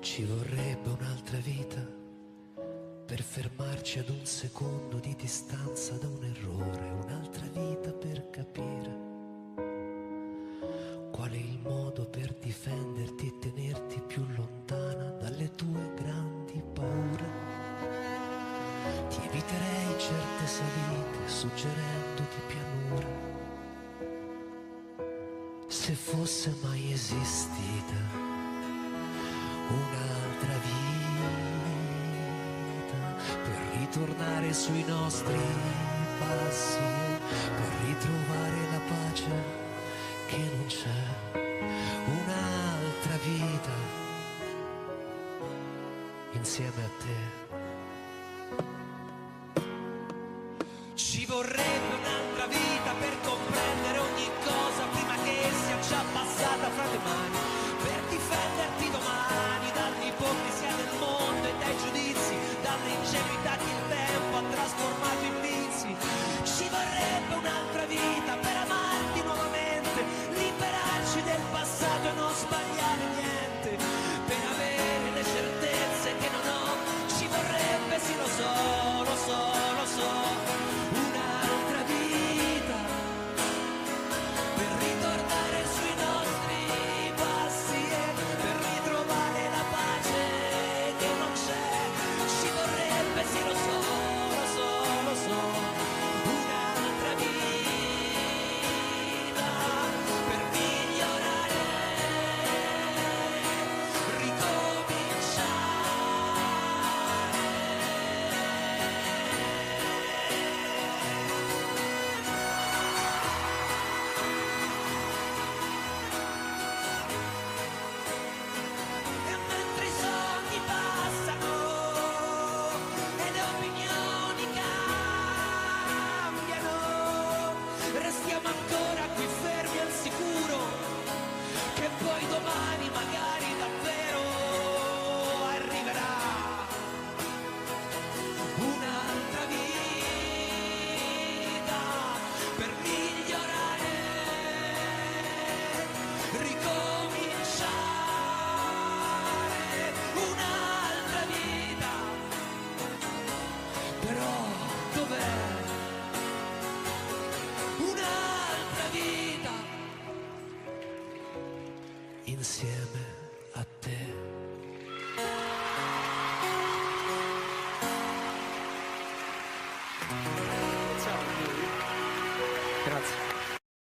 Ci vorrebbe un'altra vita per fermarci ad un secondo di distanza da un errore, un'altra vita per capire qual è il modo per difenderti e tenerti più lontana dalle tue grandi paure. Ti eviterei certe salite suggerendoti pianura, se fosse mai esistita un'altra vita per ritornare sui nostri passi, per ritrovare la pace che non c'è. Un'altra vita insieme a te. Ci vorrebbe un'altra vita per comprendere ogni cosa prima che sia già passata fra le mani, per difenderti domani dall'ipocrisia del mondo e dai giudizi, dall'ingenuità che il tempo ha trasformato in vizi. Ci vorrebbe un'altra vita per amarti nuovamente, liberarci del passato e non sbagliare niente, per avere le certezze che non ho. Ci vorrebbe, sì lo so, lo so, lo so, un'altra vita per ritornare sui nostri passi e per ritrovare la pace che non c'è. Ci vorrebbe, sì lo so, lo so, lo so, un'altra vita per migliorare, ricominciare. E mentre i sogni passano e le opinioni cambiano, restiamo ancora qui fermi al sicuro che poi domani magari davvero arriverà un'altra vita per migliorare, ricominciare, un'altra vita. Però dov'è un'altra vita? Insieme a te.